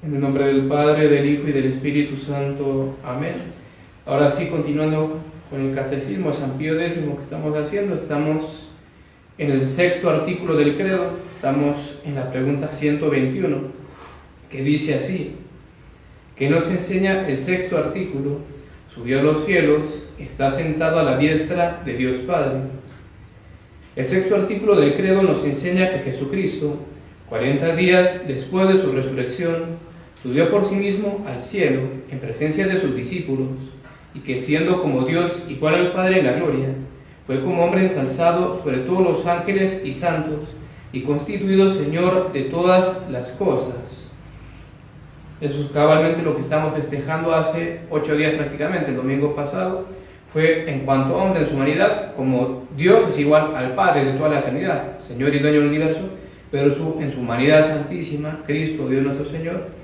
En el nombre del Padre, del Hijo y del Espíritu Santo. Amén. Ahora sí, continuando con el Catecismo San Pío X que estamos haciendo, estamos en el sexto artículo del credo, estamos en la pregunta 121, que dice así: ¿qué nos enseña el sexto artículo? Subió a los cielos, está sentado a la diestra de Dios Padre. El sexto artículo del credo nos enseña que Jesucristo, 40 días después de su resurrección, subió por sí mismo al cielo en presencia de sus discípulos, y que siendo como Dios igual al Padre en la gloria, fue como hombre ensalzado sobre todos los ángeles y santos, y constituido Señor de todas las cosas. Eso es cabalmente lo que estamos festejando hace 8 días prácticamente, el domingo pasado. Fue en cuanto a hombre en su humanidad, como Dios es igual al Padre de toda la eternidad, Señor y Dueño del universo, pero en su humanidad santísima, Cristo, Dios nuestro Señor,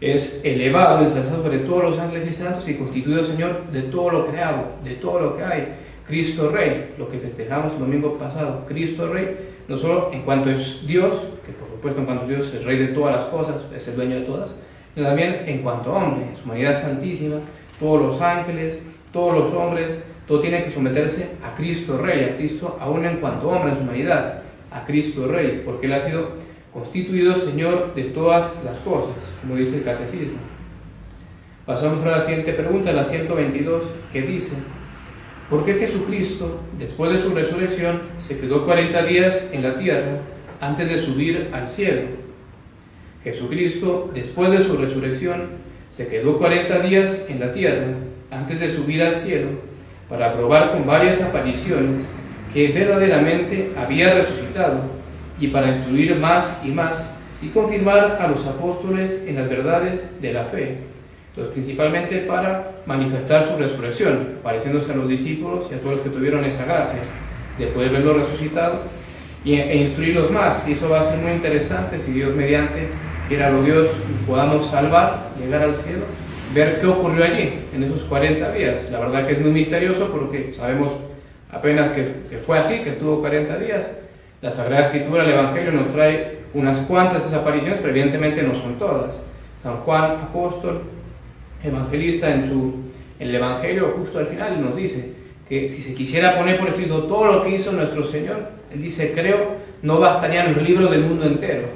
es elevado, ensalzado sobre todos los ángeles y santos y constituido Señor de todo lo creado, de todo lo que hay. Cristo Rey, lo que festejamos el domingo pasado, Cristo Rey, no solo en cuanto es Dios, que por supuesto en cuanto es Dios es Rey de todas las cosas, es el dueño de todas, sino también en cuanto a hombre, en su humanidad santísima, todos los ángeles, todos los hombres, todo tiene que someterse a Cristo Rey, a Cristo aún en cuanto a hombre en su humanidad, a Cristo Rey, porque Él ha sido constituido Señor de todas las cosas, como dice el Catecismo. Pasamos a la siguiente pregunta, la 122, que dice: ¿por qué Jesucristo, después de su resurrección, se quedó 40 días en la tierra antes de subir al cielo? Jesucristo, después de su resurrección, se quedó 40 días en la tierra antes de subir al cielo, para probar con varias apariciones que verdaderamente había resucitado, y para instruir más y confirmar a los apóstoles en las verdades de la fe. Entonces, principalmente para manifestar su resurrección, pareciéndose a los discípulos y a todos los que tuvieron esa gracia de poder verlo resucitado e instruirlos más. Y eso va a ser muy interesante si Dios mediante quiera lo Dios podamos salvar, llegar al cielo, ver qué ocurrió allí en esos 40 días. La verdad que es muy misterioso porque sabemos apenas que fue así, que estuvo 40 días. La Sagrada Escritura, el Evangelio, nos trae unas cuantas desapariciones, pero evidentemente no son todas. San Juan, apóstol, evangelista, en el Evangelio, justo al final, nos dice que si se quisiera poner por escrito todo lo que hizo nuestro Señor, Él dice, creo, no bastarían los libros del mundo entero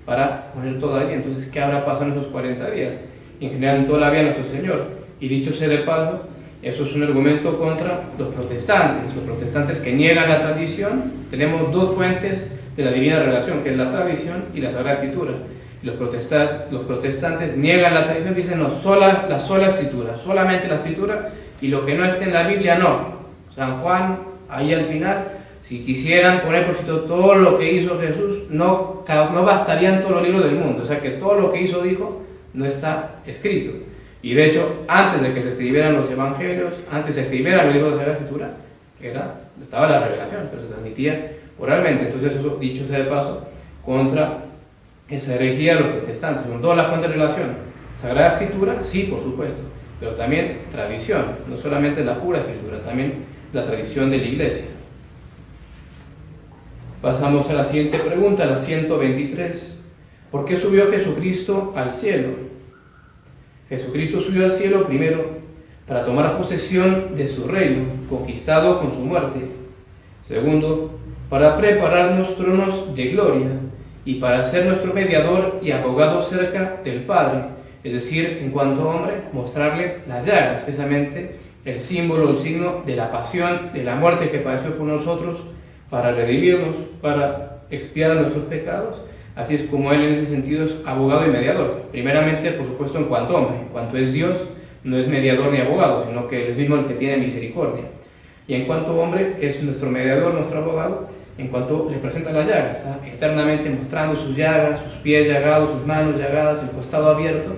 para poner todo allí. Entonces, ¿qué habrá pasado en esos 40 días? Y en general, en toda la vida nuestro Señor. Y dicho sea de paso, eso es un argumento contra los protestantes que niegan la tradición. Tenemos dos fuentes de la divina revelación, que es la tradición y la Sagrada Escritura. Los protestantes niegan la tradición, dicen no, la sola Escritura, solamente la Escritura, y lo que no esté en la Biblia no. San Juan, ahí al final, si quisieran poner por escrito todo lo que hizo Jesús, no bastarían todos los libros del mundo. O sea que todo lo que hizo, dijo, no está escrito. Y de hecho, antes de que se escribieran los evangelios, antes de se escribieran los libros de la Escritura, estaba la revelación, pero se transmitía oralmente. Entonces eso, dicho sea de paso, contra esa herejía de los protestantes. Con toda la fuente de revelación, Sagrada Escritura, sí, por supuesto, pero también tradición, no solamente la pura Escritura, también la tradición de la Iglesia. Pasamos a la siguiente pregunta, la 123. ¿Por qué subió Jesucristo al cielo? Jesucristo subió al cielo primero para tomar posesión de su reino, conquistado con su muerte. Segundo, para prepararnos tronos de gloria y para ser nuestro mediador y abogado cerca del Padre, es decir, en cuanto a hombre, mostrarle las llagas, especialmente el símbolo, el signo de la pasión, de la muerte que padeció por nosotros, para redimirnos, para expiar nuestros pecados. Así es como Él en ese sentido es abogado y mediador. Primeramente, por supuesto, en cuanto hombre. En cuanto es Dios, no es mediador ni abogado, sino que Él es mismo el que tiene misericordia. Y en cuanto hombre, es nuestro mediador, nuestro abogado, en cuanto le presenta las llagas. Está eternamente mostrando sus llagas, sus pies llagados, sus manos llagadas, el costado abierto,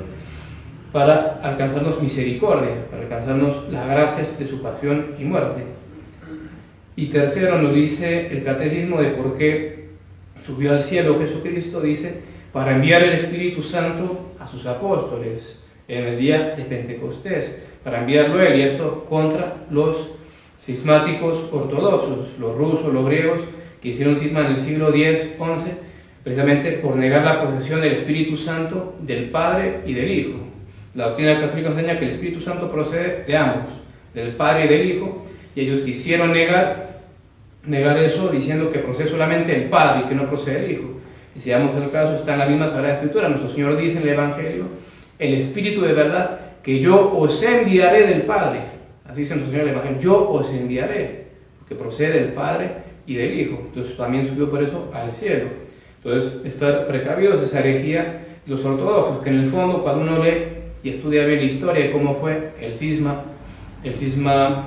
para alcanzarnos misericordia, para alcanzarnos las gracias de su pasión y muerte. Y tercero, nos dice el Catecismo de por qué subió al cielo Jesucristo, dice, para enviar el Espíritu Santo a sus apóstoles en el día de Pentecostés, para enviarlo Él, y esto contra los cismáticos ortodoxos, los rusos, los griegos, que hicieron cisma en el siglo X, XI, precisamente por negar la procesión del Espíritu Santo del Padre y del Hijo. La doctrina católica enseña que el Espíritu Santo procede de ambos, del Padre y del Hijo, y ellos quisieron negar eso diciendo que procede solamente del Padre y que no procede del Hijo. Y si damos el caso, está en la misma Sagrada Escritura. Nuestro Señor dice en el Evangelio: el Espíritu de verdad que yo os enviaré del Padre. Así dice nuestro Señor en el Evangelio: yo os enviaré, porque procede del Padre y del Hijo. Entonces también subió por eso al cielo. Entonces, estar precavidos de esa herejía de los ortodoxos, que en el fondo, cuando uno lee y estudia bien la historia de cómo fue el cisma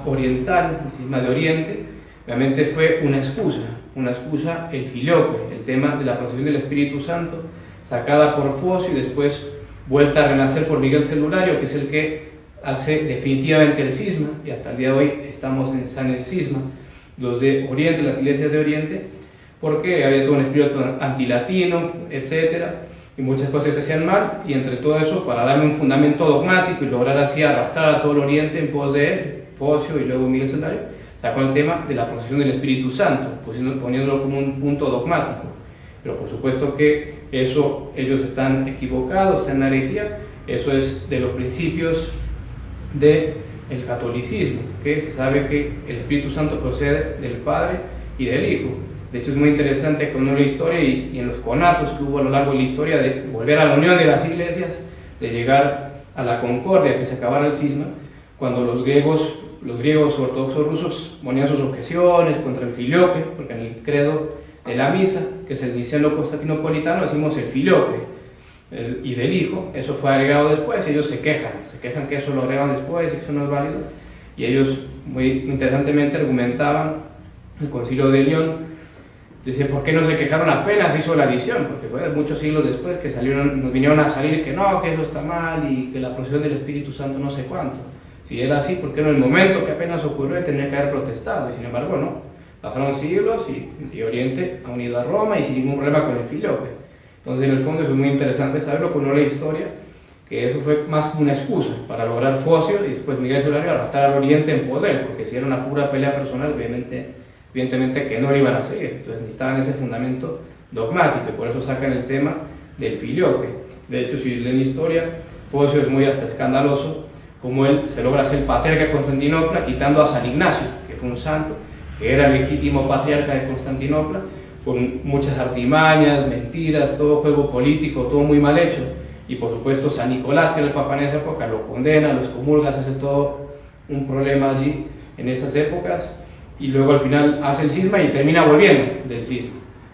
oriental, el cisma de Oriente, realmente fue una excusa, el filioque, el tema de la procesión del Espíritu Santo, sacada por Focio y después vuelta a renacer por Miguel Celulario, que es el que hace definitivamente el cisma, y hasta el día de hoy estamos en el cisma, los de Oriente, las iglesias de Oriente, porque había todo un espíritu antilatino, etcétera, y muchas cosas se hacían mal, y entre todo eso, para darle un fundamento dogmático y lograr así arrastrar a todo el Oriente en pos de él, Focio y luego Miguel Celulario, sacó el tema de la procesión del Espíritu Santo, poniéndolo como un punto dogmático. Pero por supuesto que eso, ellos están equivocados, están en herejía. Eso es de los principios del catolicismo, que se sabe que el Espíritu Santo procede del Padre y del Hijo. De hecho, es muy interesante con la historia y en los conatos que hubo a lo largo de la historia de volver a la unión de las iglesias, de llegar a la concordia, que se acabara el cisma, cuando los griegos ortodoxos rusos ponían sus objeciones contra el filioque, porque en el credo de la misa, que es el niceno-constantinopolitano, decimos el filioque y del Hijo. Eso fue agregado después, y ellos se quejan que eso lo agregan después y que eso no es válido, y ellos muy interesantemente argumentaban el Concilio de León. Decía, ¿por qué no se quejaron apenas hizo la adición? Porque fue muchos siglos después que nos vinieron a salir que no, que eso está mal y que la procesión del Espíritu Santo no sé cuánto. Si era así, ¿por qué no en el momento que apenas ocurrió tenía que haber protestado? Y sin embargo, no. Pasaron siglos y Oriente ha unido a Roma y sin ningún problema con el filioque. Entonces, en el fondo, eso es muy interesante saberlo con la historia, que eso fue más una excusa para lograr Focio y después Miguel Celulario arrastrar al Oriente en poder, porque si era una pura pelea personal, evidentemente que no lo iban a seguir. Entonces necesitaban ese fundamento dogmático y por eso sacan el tema del filioque. De hecho, si leen historia, Focio es muy hasta escandaloso como él se logra ser patriarca de Constantinopla quitando a San Ignacio, que fue un santo, que era legítimo patriarca de Constantinopla, con muchas artimañas, mentiras, todo juego político, todo muy mal hecho. Y por supuesto San Nicolás, que era el papa en esa época, lo condena, lo excomulga, se hace todo un problema allí en esas épocas, y luego al final hace el cisma y termina volviendo del cisma.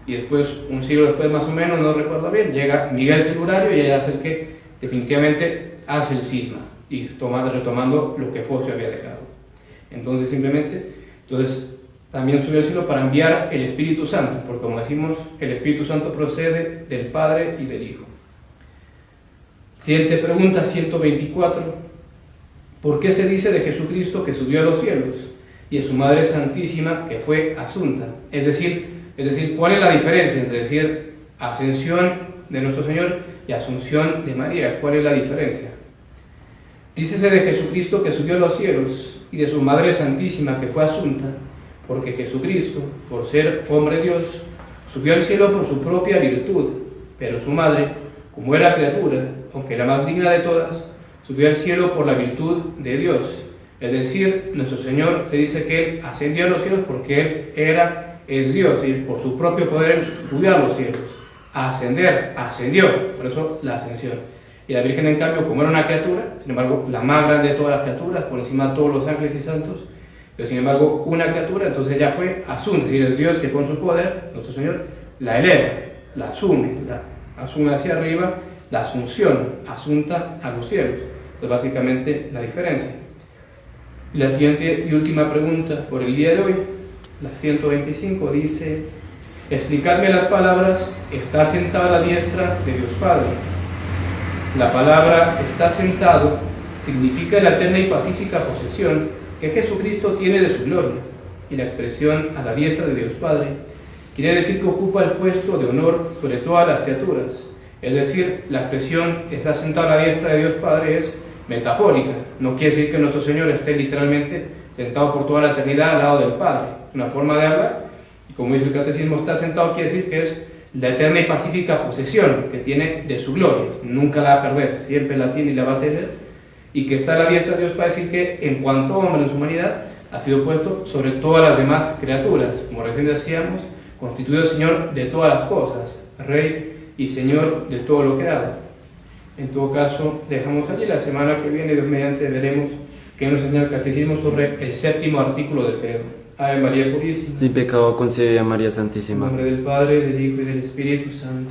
Y después, un siglo después más o menos, no recuerdo bien, llega Miguel Celulario y ella hace el que definitivamente hace el cisma, y retomando lo que Focio había dejado. Entonces también subió al cielo para enviar el Espíritu Santo, porque como decimos, el Espíritu Santo procede del Padre y del Hijo. Siguiente pregunta, 124. ¿Por qué se dice de Jesucristo que subió a los cielos y de su Madre Santísima que fue asunta? Es decir, ¿cuál es la diferencia entre decir ascensión de nuestro Señor y asunción de María? ¿Cuál es la diferencia? Dícese de Jesucristo que subió a los cielos y de su Madre Santísima que fue asunta, porque Jesucristo, por ser hombre Dios, subió al cielo por su propia virtud, pero su Madre, como era criatura, aunque la más digna de todas, subió al cielo por la virtud de Dios. Es decir, nuestro Señor se dice que Él ascendió a los cielos porque Él es Dios, y por su propio poder subió a los cielos. Ascendió, por eso la ascensión. Y la Virgen, en cambio, como era una criatura, sin embargo, la más grande de todas las criaturas, por encima de todos los ángeles y santos, pero sin embargo, una criatura, entonces ella fue asunta, es decir, es Dios que con su poder, nuestro Señor, la eleva, la asume hacia arriba, la asunción, asunta a los cielos. Entonces, básicamente, la diferencia. Y la siguiente y última pregunta por el día de hoy, la 125, dice: explicadme las palabras, está sentado a la diestra de Dios Padre. La palabra está sentado significa la eterna y pacífica posesión que Jesucristo tiene de su gloria, y la expresión a la diestra de Dios Padre quiere decir que ocupa el puesto de honor sobre todas las criaturas. Es decir, la expresión está sentado a la diestra de Dios Padre es metafórica, no quiere decir que nuestro Señor esté literalmente sentado por toda la eternidad al lado del Padre, una forma de hablar, y como dice el catecismo, está sentado quiere decir que es la eterna y pacífica posesión que tiene de su gloria, nunca la va a perder, siempre la tiene y la va a tener, y que está a la diestra de Dios para decir que en cuanto a hombre en su humanidad ha sido puesto sobre todas las demás criaturas, como recién decíamos, constituido Señor de todas las cosas, Rey y Señor de todo lo creado. En todo caso, dejamos allí. La semana que viene, Dios mediante, veremos qué nos enseña el Catecismo sobre el 7º artículo del credo. Ave María Purísima. Sin pecado concebida María En Santísima. nombre del Padre, del Hijo y del Espíritu Santo.